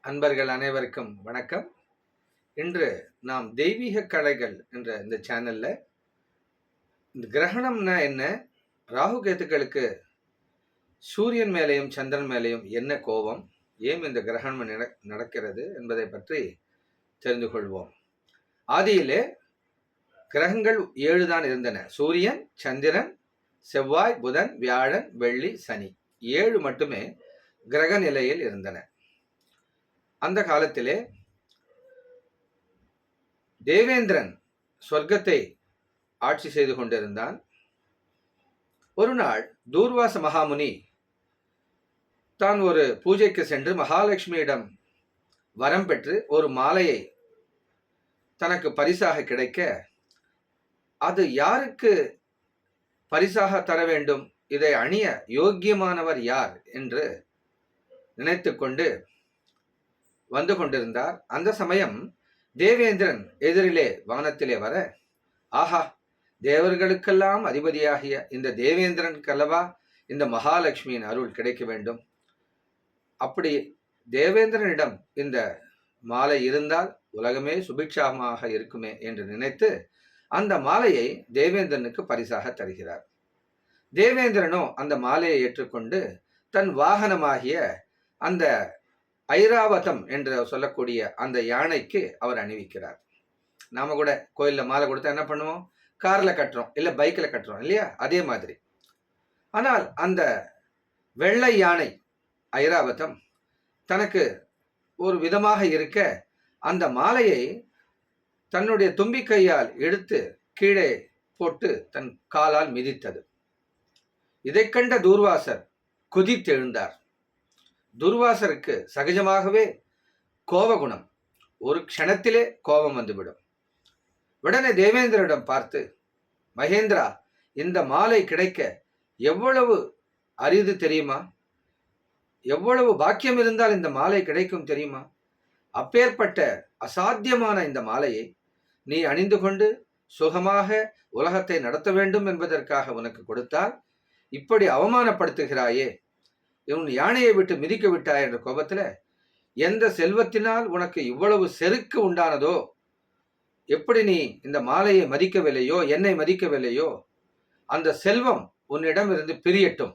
அன்பர்கள் அனைவருக்கும் வணக்கம். இன்று நாம் தெய்வீக கலைகள் என்ற இந்த சேனல்ல இந்த கிரகணம்னா என்ன, ராகு கேத்துக்களுக்கு சூரியன் மேலேயும் சந்திரன் மேலேயும் என்ன கோபம், ஏன் இந்த கிரகணம் நடக்கிறது என்பதை பற்றி தெரிந்து கொள்வோம். ஆதியிலே கிரகங்கள் 7 தான் இருந்தன. சூரியன், சந்திரன், செவ்வாய், புதன், வியாழன், வெள்ளி, சனி 7 மட்டுமே கிரக நிலையில் இருந்தன. அந்த காலத்திலே தேவேந்திரன் சொர்க்கத்தை ஆட்சி செய்து கொண்டிருந்தான். ஒரு நாள் தூர்வாச மகாமுனி தான் ஒரு பூஜைக்கு சென்று மகாலட்சுமியிடம் வரம் பெற்று ஒரு மாலையை தனக்கு பரிசாக கிடைக்க, அது யாருக்கு பரிசாக தர வேண்டும், இதை அணிய யோக்கியமானவர் யார் என்று நினைத்து கொண்டு வந்து கொண்டிருந்தார். அந்த சமயம் தேவேந்திரன் எதிரிலே வானத்திலே வர, ஆஹா, தேவர்களுக்கெல்லாம் அதிபதியாகிய இந்த தேவேந்திரனுக்கல்லவா இந்த மகாலட்சுமியின் அருள் கிடைக்க வேண்டும். அப்படி தேவேந்திரனிடம் இந்த மாலை இருந்தால் உலகமே சுபிட்சமாக இருக்குமே என்று நினைத்து அந்த மாலையை தேவேந்திரனுக்கு பரிசாக தருகிறார். தேவேந்திரனோ அந்த மாலையை ஏற்றுக்கொண்டு தன் வாகனமாகிய அந்த ஐராவதம் என்று சொல்லக்கூடிய அந்த யானைக்கு அவர் அணிவிக்கிறார். நாம கூட கோயில்ல மாலை கொடுத்தா என்ன பண்ணுவோம், கார்ல கட்டுறோம், இல்ல பைக்ல கட்டுறோம் இல்லையா, அதே மாதிரி. ஆனால் அந்த வெள்ளை யானை ஐராவதம் தனக்கு ஒரு விதமாக இருக்க அந்த மாலையை தன்னுடைய தும்பிக்கையால் எடுத்து கீழே போட்டு தன் காலால் மிதித்தது. இதை கண்ட துர்வாசர் குதித்தெழுந்தார். துர்வாசருக்கு சகஜமாகவே கோபகுணம், ஒரு க்ஷணத்திலே கோபம் வந்துவிடும். உடனே தேவேந்திரனிடம் பார்த்து, மகேந்திரா, இந்த மாலை கிடைக்க எவ்வளவு அரிது தெரியுமா, எவ்வளவு பாக்கியம் இருந்தால் இந்த மாலை கிடைக்கும் தெரியுமா, அப்பேற்பட்ட அசாத்தியமான இந்த மாலையை நீ அணிந்து கொண்டு சுகமாக உலகத்தை நடத்த வேண்டும் என்பதற்காக உனக்கு கொடுத்தால் இப்படி அவமானப்படுத்துகிறாயே, இவன் யானையை விட்டு மிதிக்க விட்டாய் என்ற கோபத்துல, எந்த செல்வத்தினால் உனக்கு இவ்வளவு செருக்கு உண்டானதோ, எப்படி நீ இந்த மாலையை மதிக்கவில்லையோ, என்னை மதிக்கவில்லையோ, அந்த செல்வம் உன்னிடம் இருந்து பிரியட்டும்,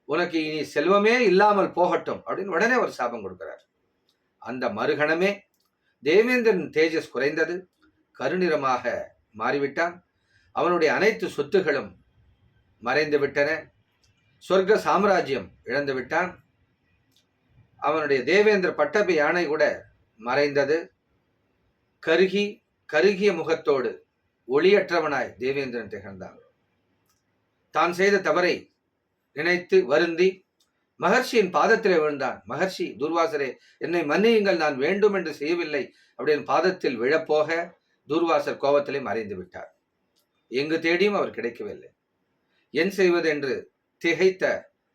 உனக்கு இனி செல்வமே இல்லாமல் போகட்டும் அப்படின்னு உடனே ஒரு சாபம் கொடுக்கிறார். அந்த மறுகணமே தேவேந்திரன் தேஜஸ் குறைந்தது, கருநிறமாக மாறிவிட்டான். அவனுடைய அனைத்து சொத்துகளும் மறைந்து விட்டன. சொர்க்க சாம்ராஜ்யம் இழந்து விட்டான். அவனுடைய தேவேந்திர பட்டபி யானை கூட மறைந்தது. கருகிய முகத்தோடு ஒளியற்றவனாய் தேவேந்திரன் திகழ்ந்தான். தான் செய்த தவறை நினைத்து வருந்தி மகர்ஷியின் பாதத்திலே விழுந்தான். மகர்ஷி, துர்வாசரே, என்னை மன்னியுங்கள், நான் வேண்டும் என்று செய்யவில்லை அப்படின்னு பாதத்தில் விழப்போக துர்வாசர் கோபத்திலே மறைந்து விட்டார். எங்கு தேடியும் அவர் கிடைக்கவில்லை. என் செய்வது என்று திகைத்த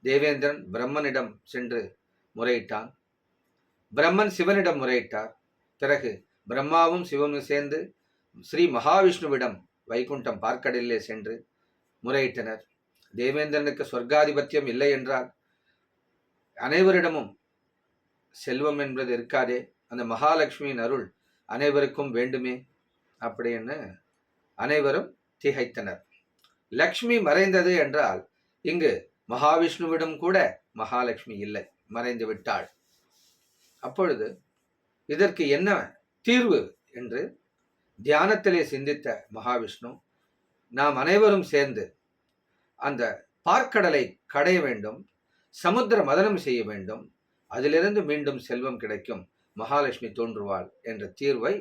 தேவேந்திரன் பிரம்மனிடம் சென்று முறையிட்டான். பிரம்மன் சிவனிடம் முறையிட்டார். பிறகு பிரம்மாவும் சிவனும் சேர்ந்து ஸ்ரீ மகாவிஷ்ணுவிடம் வைகுண்டம் பார்க்கடலிலே சென்று முறையிட்டனர். தேவேந்திரனுக்கு சொர்க்காதிபத்தியம் இல்லை என்றால் அனைவரிடமும் செல்வம் என்பது இருக்காதே, அந்த மகாலட்சுமியின் அருள் அனைவருக்கும் வேண்டுமே அப்படின்னு அனைவரும் திகைத்தனர். லக்ஷ்மி மறைந்தது என்றால் இங்கு மகாவிஷ்ணுவிடம் கூட மகாலட்சுமி இல்லை, மறைந்து விட்டாள். அப்பொழுது இதற்கு என்ன தீர்வு என்று தியானத்திலே சிந்தித்த மகாவிஷ்ணு, நாம் அனைவரும் சேர்ந்து அந்த பார்க்கடலை கடைய வேண்டும், சமுத்திர மதனம் செய்ய வேண்டும், அதிலிருந்து மீண்டும் செல்வம் கிடைக்கும், மகாலட்சுமி தோன்றுவாள் என்ற தீர்வை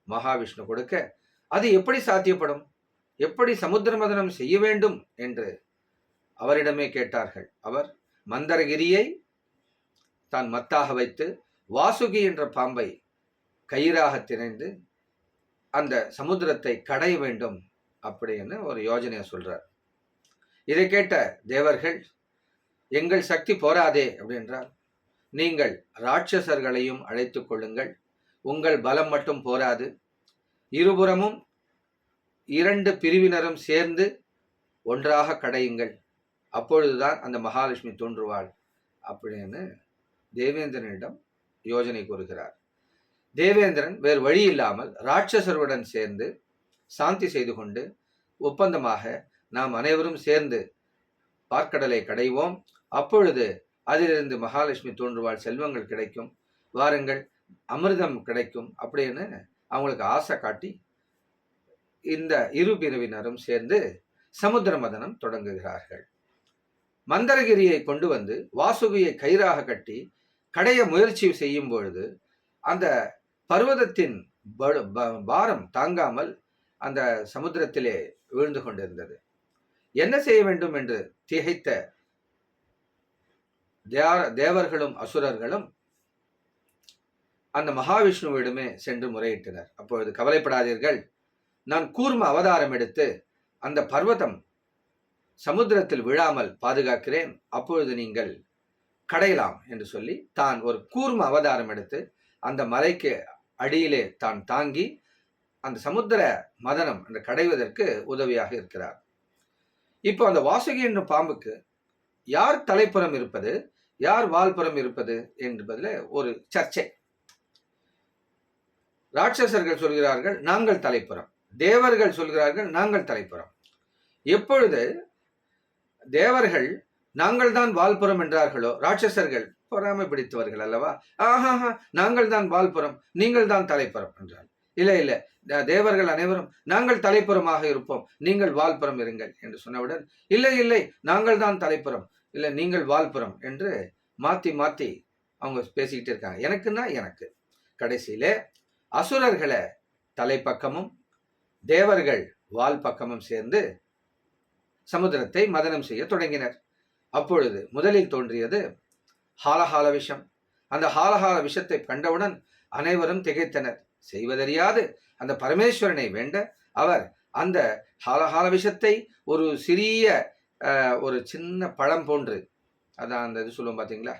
மகாவிஷ்ணு கொடுக்க, அது எப்படி சாத்தியப்படும், எப்படி சமுத்திர மதனம் செய்ய வேண்டும் என்று அவரிடமே கேட்டார்கள். அவர் மந்தரகிரியை தான் மத்தாக வைத்து வாசுகி என்ற பாம்பை கயிறாக திணைந்து அந்த சமுத்திரத்தை கடைய வேண்டும் அப்படின்னு ஒரு யோஜனையை சொல்றார். இதை கேட்ட தேவர்கள், எங்கள் சக்தி போராதே அப்படின்றால் நீங்கள் ராட்சசர்களையும் அழைத்துக் கொள்ளுங்கள், உங்கள் பலம் மட்டும் போராது, இருபுறமும் 2 பிரிவினரும் சேர்ந்து ஒன்றாக கடையுங்கள், அப்பொழுதுதான் அந்த மகாலட்சுமி தோன்றுவாள் அப்படின்னு தேவேந்திரனிடம் யோஜனை கூறுகிறார். தேவேந்திரன் வேறு வழி இல்லாமல் ராட்சசருடன் சேர்ந்து சாந்தி செய்து கொண்டு ஒப்பந்தமாக நாம் அனைவரும் சேர்ந்து பார்க்கடலை கடைவோம், அப்பொழுது அதிலிருந்து மகாலட்சுமி தோன்றுவாள், செல்வங்கள் கிடைக்கும், வாருங்கள் அமிர்தம் கிடைக்கும் அப்படின்னு அவங்களுக்கு ஆசை காட்டி இந்த இரு பிரிவினரும் சேர்ந்து சமுத்திர மதனம் தொடங்குகிறார்கள். மந்தரகிரியை கொண்டு வந்து வாசுகியை கயிறாக கட்டி கடைய முயற்சி செய்யும் பொழுது அந்த பர்வதத்தின் பாரம் தாங்காமல் அந்த சமுத்திரத்திலே வீழ்ந்து கொண்டிருந்தது. என்ன செய்ய வேண்டும் என்று திகைத்த தேவர்களும் அசுரர்களும் அந்த மகாவிஷ்ணுவிடமே சென்று முறையிட்டனர். அப்பொழுது கவலைப்படாதீர்கள், நான் கூர்ம அவதாரம் எடுத்து அந்த பர்வதம் சமுத்திரத்தில் விழாமல் பாதுகாக்கிறேன், அப்பொழுது நீங்கள் கடையலாம் என்று சொல்லி தான் ஒரு கூர்ம அவதாரம் எடுத்து அந்த மலைக்கு அடியிலே தான் தாங்கி அந்த சமுத்திர மதனம் என்று கடைவதற்கு உதவியாக இருக்கிறார். இப்போ அந்த வாசுகி என்ற பாம்புக்கு யார் தலைப்புறம் இருப்பது, யார் வால்புறம் இருப்பது என்பதில் ஒரு சர்ச்சை. ராட்சசர்கள் சொல்கிறார்கள் நாங்கள் தலைப்புறம், தேவர்கள் சொல்கிறார்கள் நாங்கள் தலைப்புறம். எப்பொழுது தேவர்கள் நாங்கள் தான் வால்புறம் என்றார்களோ, ராட்சசர்கள் பொறாமை பிடித்தவர்கள் அல்லவா, ஆஹா நாங்கள் தான் வால்புறம் நீங்கள் தான் தலைப்புறம் என்றார். இல்லை இல்லை, தேவர்கள் அனைவரும் நாங்கள் தலைப்புறமாக இருப்போம், நீங்கள் வால்புறம் இருங்கள் என்று சொன்னவுடன் இல்லை இல்லை நாங்கள் தான் தலைப்புறம், இல்லை நீங்கள் வால்புறம் என்று மாத்தி மாத்தி அவங்க பேசிக்கிட்டு இருக்காங்க. எனக்குன்னா எனக்கு. கடைசியில அசுரர்களை தலைப்பக்கமும் தேவர்கள் வால் பக்கமும் சேர்ந்து சமுத்திரத்தை மதனம் செய்ய தொடங்கினர். அப்பொழுது முதலில் தோன்றியது ஹாலஹால விஷம். அந்த ஹாலஹால விஷத்தை கண்டவுடன் அனைவரும் திகைத்தனர். செய்வதறியாது அந்த பரமேஸ்வரனை வேண்ட அவர் அந்த ஹாலஹால விஷத்தை ஒரு சிறிய ஒரு சின்ன பழம் போன்று, அதான் அந்த இது சொல்லுவோம் பார்த்தீங்களா,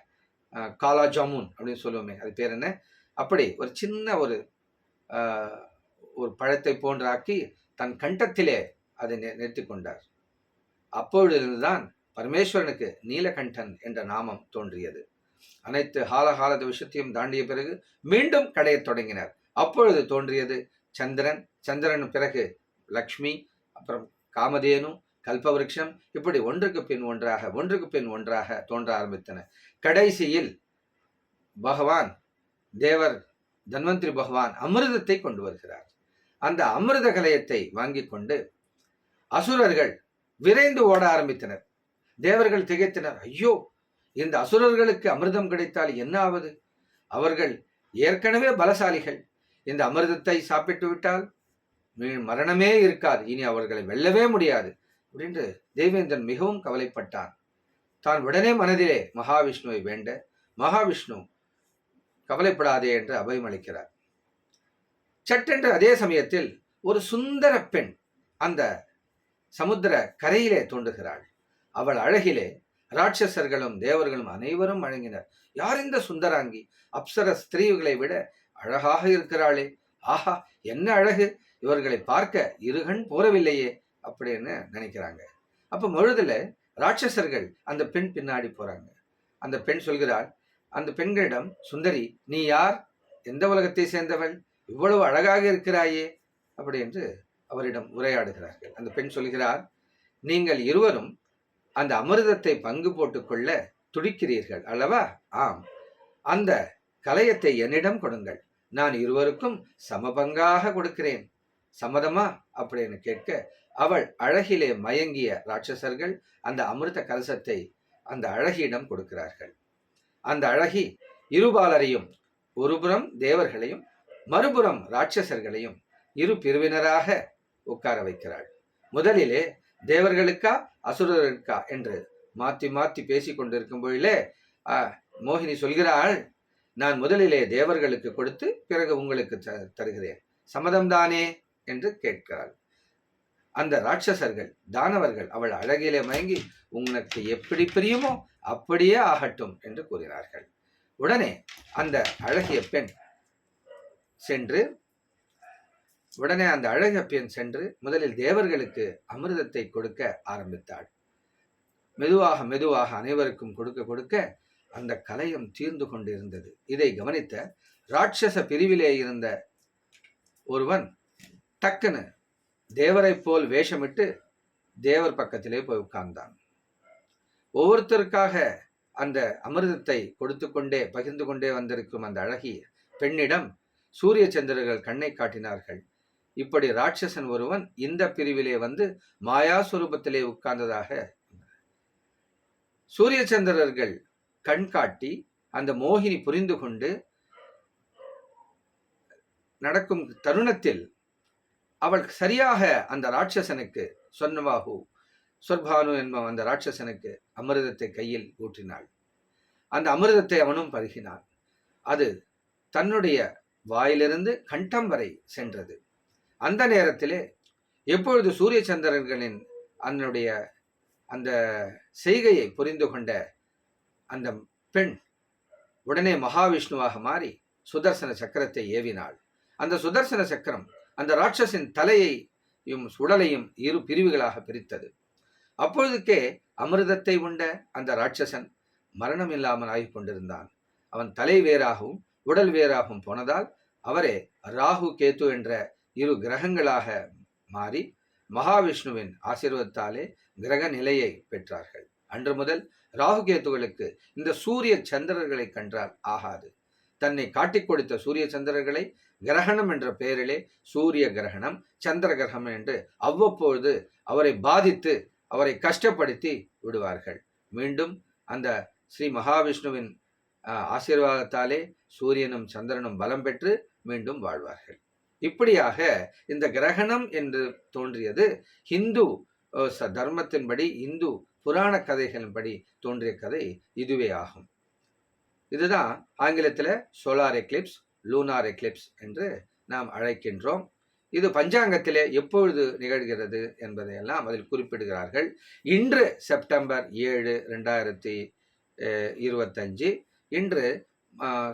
காலா ஜாமுன் அப்படின்னு சொல்லுவோமே, அது பேர் என்ன, அப்படி ஒரு சின்ன ஒரு பழத்தை போன்றாக்கி தன் கண்டத்திலே அதை நிறுத்தி கொண்டார். அப்பொழுதுதான் பரமேஸ்வரனுக்கு நீலகண்டன் என்ற நாமம் தோன்றியது. அனைத்து ஹாலஹாலத விஷயத்தையும் தாண்டிய பிறகு மீண்டும் கடையத் தொடங்கினர். அப்பொழுது தோன்றியது சந்திரன், சந்திரன் பிறகு லக்ஷ்மி, அப்புறம் காமதேனு, கல்பவருஷம், இப்படி ஒன்றுக்கு பின் ஒன்றாக தோன்ற ஆரம்பித்தன. கடைசியில் பகவான் தேவர் தன்வந்திரி பகவான் அமிர்தத்தை கொண்டு வருகிறார். அந்த அமிர்த கலயத்தை வாங்கி கொண்டு அசுரர்கள் விரைந்து ஓட ஆரம்பித்தனர். தேவர்கள் திகைத்தனர். ஐயோ, இந்த அசுரர்களுக்கு அமிர்தம் கிடைத்தால் என்ன ஆவது? அவர்கள் ஏற்கனவே பலசாலிகள், இந்த அமிர்தத்தை சாப்பிட்டு விட்டால் மரணமே இருக்காது, இனி அவர்களை வெல்லவே முடியாது அப்படின்னு தேவேந்திரன் மிகவும் கவலைப்பட்டான். தான் உடனே மனதிலே மகாவிஷ்ணுவை வேண்ட மகாவிஷ்ணு கவலைப்படாதே என்று அபயம் அளிக்கிறார். சட்டென்று அதே சமயத்தில் ஒரு சுந்தர பெண் அந்த சமுத்திர கரையிலே தோன்றுகிறாள். அவள் அழகிலே ராட்சசர்களும் தேவர்களும் அனைவரும் வழங்கினர். யார் இந்த சுந்தராங்கி? அப்சர ஸ்திரீகளை விட அழகாக இருக்கிறாளே, ஆஹா என்ன அழகு, இவர்களை பார்க்க இருகண் போறவில்லையே அப்படின்னு நினைக்கிறாங்க. அப்ப முழுதுல ராட்சசர்கள் அந்த பெண் பின்னாடி போறாங்க. அந்த பெண் சொல்கிறாள் அந்த பெண்களிடம், சுந்தரி நீ யார், எந்த உலகத்தை சேர்ந்தவள், இவ்வளவு அழகாக இருக்கிறாயே அப்படி என்று அவரிடம் உரையாடுகிறார்கள். அந்த பெண் சொல்கிறார், நீங்கள் இருவரும் அந்த அமிர்தத்தை பங்கு போட்டுக்கொள்ள துடிக்கிறீர்கள் அல்லவா? ஆம், அந்த கலயத்தை என்னிடம் கொடுங்கள், நான் இருவருக்கும் சமபங்காக கொடுக்கிறேன், சம்மதமா அப்படின்னு கேட்க அவள் அழகிலே மயங்கிய ராட்சசர்கள் அந்த அமிர்த கலசத்தை அந்த அழகியிடம் கொடுக்கிறார்கள். அந்த அழகி இருபாலரையும், ஒருபுறம் தேவர்களையும் மறுபுறம் ராட்சசர்களையும் இரு பிரிவினராக உட்கார வைக்கிறாள். முதலிலே தேவர்களுக்கா அசுரர்களுக்கா என்று மாத்தி மாத்தி பேசி கொண்டிருக்கும் பொழுதே மோகினி சொல்கிறாள், நான் முதலிலே தேவர்களுக்கு கொடுத்து பிறகு உங்களுக்கு தருகிறேன், சம்மதம்தானே என்று கேட்கிறாள். அந்த ராட்சசர்கள் தானவர்கள் அவள் அழகிலே மயங்கி உனக்கு எப்படி பிரியுமோ அப்படியே ஆகட்டும் என்று கூறினார்கள். உடனே அந்த அழகிய பெண் சென்று முதலில் தேவர்களுக்கு அமிர்தத்தை கொடுக்க ஆரம்பித்தாள். மெதுவாக மெதுவாக அனைவருக்கும் கொடுக்க கொடுக்க அந்த கலயம் தீர்ந்து கொண்டிருந்தது. இதை கவனித்த ராட்சச பிரிவிலே இருந்த ஒருவன் டக்குன்னு தேவரை போல் வேஷமிட்டு தேவர் பக்கத்திலே போய் உட்கார்ந்தான். ஒவ்வொருத்தருக்காக அந்த அமிர்தத்தை கொடுத்து கொண்டே பகிர்ந்து கொண்டே வந்திருக்கும் அந்த அழகிய பெண்ணிடம் சூரிய சந்திரர்கள் கண்ணை காட்டினார்கள். இப்படி ராட்சசன் ஒருவன் இந்த பிரிவிலே வந்து மாயாஸ்வரூபத்திலே உட்கார்ந்ததாக சூரிய சந்திரர்கள் கண் காட்டி அந்த மோகினி புரிந்து கொண்டு நடக்கும் தருணத்தில் அவள் சரியாக அந்த ராட்சசனுக்கு சொர்பானு என்பவன் அந்த ராட்சசனுக்கு அமிர்தத்தை கையில் ஊற்றினாள். அந்த அமிர்தத்தை அவனும் பருகினான். அது தன்னுடைய வாயிலிருந்து கண்டம் வரை சென்றது. அந்த நேரத்திலே எப்பொழுது சூரிய சந்திரர்களின் அதனுடைய அந்த செய்கையை புரிந்து கொண்ட அந்த பெண் உடனே மகாவிஷ்ணுவாக மாறி சுதர்சன சக்கரத்தை ஏவினாள். அந்த சுதர்சன சக்கரம் அந்த ராட்சசின் தலையையும் உடலையும் இரு பிரிவுகளாக பிரித்தது. அப்பொழுதுக்கே அமிர்தத்தை உண்ட அந்த ராட்சசன் மரணம் இல்லாமல் ஆகிக் கொண்டிருந்தான். அவன் தலை வேறாகவும் உடல் வேறாகவும் போனதால் அவரே ராகு கேது என்ற இரு கிரகங்களாக மாறி மகாவிஷ்ணுவின் ஆசீர்வாதத்தாலே கிரக நிலையை பெற்றார்கள். அன்று முதல் ராகு கேத்துகளுக்கு இந்த சூரிய சந்திரர்களை கண்டால் ஆகாது. தன்னை காட்டிக் கொடுத்த சூரிய சந்திரர்களை கிரகணம் என்ற பெயரிலே சூரிய கிரகணம் சந்திர கிரகணம் என்று அவ்வப்பொழுது அவரை பாதித்து அவரை கஷ்டப்படுத்தி விடுவார்கள். மீண்டும் அந்த ஸ்ரீ மகாவிஷ்ணுவின் ஆசீர்வாதத்தாலே சூரியனும் சந்திரனும் பலம் பெற்று மீண்டும் வாழ்வார்கள். இப்படியாக இந்த கிரகணம் என்று தோன்றியது ஹிந்து தர்மத்தின்படி இந்து புராண கதைகளின்படி தோன்றிய கதை இதுவே ஆகும். இதுதான் ஆங்கிலத்தில் சோலார் எக்லிப்ஸ், லூனார் எக்லிப்ஸ் என்று நாம் அழைக்கின்றோம். இது பஞ்சாங்கத்திலே எப்பொழுது நிகழ்கிறது என்பதையெல்லாம் அதில் குறிப்பிடுகிறார்கள். இன்று செப்டம்பர் 7, 2025 இன்று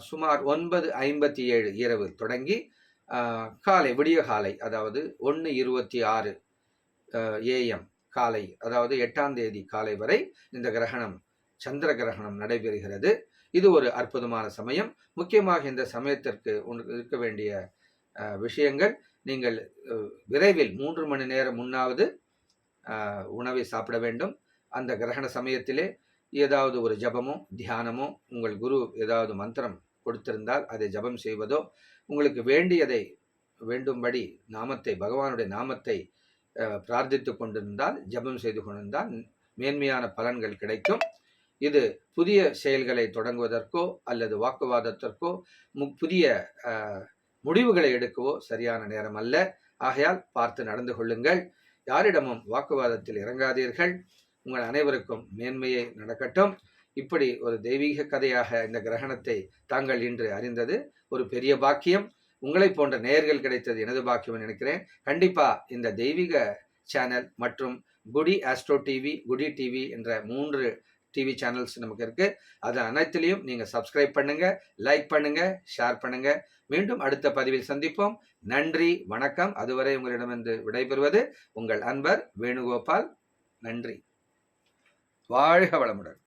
சுமார் 9:57 இரவு தொடங்கி காலை விடிய காலை, அதாவது 1:26 AM காலை, அதாவது 8ஆம் தேதி காலை வரை இந்த கிரகணம் சந்திர கிரகணம் நடைபெறுகிறது. இது ஒரு அற்புதமான சமயம். முக்கியமாக இந்த சமயத்திற்கு இருக்க வேண்டிய விஷயங்கள், நீங்கள் விரைவில் 3 மணி நேரம் முன்னாவது உணவை சாப்பிட வேண்டும். அந்த கிரகண சமயத்திலே ஏதாவது ஒரு ஜபமோ தியானமோ, உங்கள் குரு ஏதாவது மந்திரம் கொடுத்திருந்தால் அதை ஜபம் செய்வதோ, உங்களுக்கு வேண்டியதை வேண்டும்படி நாமத்தை, பகவானுடைய நாமத்தை பிரார்த்தித்து கொண்டிருந்தால், ஜபம் செய்து கொண்டிருந்தால் மேன்மையான பலன்கள் கிடைக்கும். இது புதிய செயல்களை தொடங்குவதற்கோ அல்லது வாக்குவாதத்திற்கோ புதிய முடிவுகளை எடுக்கவோ சரியான நேரம் அல்ல. ஆகையால் பார்த்து நடந்து கொள்ளுங்கள். யாரிடமும் வாக்குவாதத்தில் இறங்காதீர்கள். உங்கள் அனைவருக்கும் மேன்மையை நடக்கட்டும். இப்படி ஒரு தெய்வீக கதையாக இந்த கிரகணத்தை தாங்கள் இன்று அறிந்தது ஒரு பெரிய பாக்கியம். உங்களை போன்ற நேயர்கள் கிடைத்தது எனது பாக்கியம் நினைக்கிறேன். கண்டிப்பா இந்த தெய்வீக சேனல் மற்றும் குடி ஆஸ்ட்ரோ டிவி, குடி டிவி என்ற 3 டிவி சேனல்ஸ் நமக்கு இருக்கு. அது அனைத்திலையும் நீங்க சப்ஸ்கிரைப் பண்ணுங்க, லைக் பண்ணுங்க, ஷேர் பண்ணுங்க. மீண்டும் அடுத்த பதிவில் சந்திப்போம். நன்றி, வணக்கம். அதுவரை உங்களிடமிருந்து விடைபெறுவது உங்கள் அன்பர் வேணுகோபால். நன்றி. வாழ்க வளமுடன்.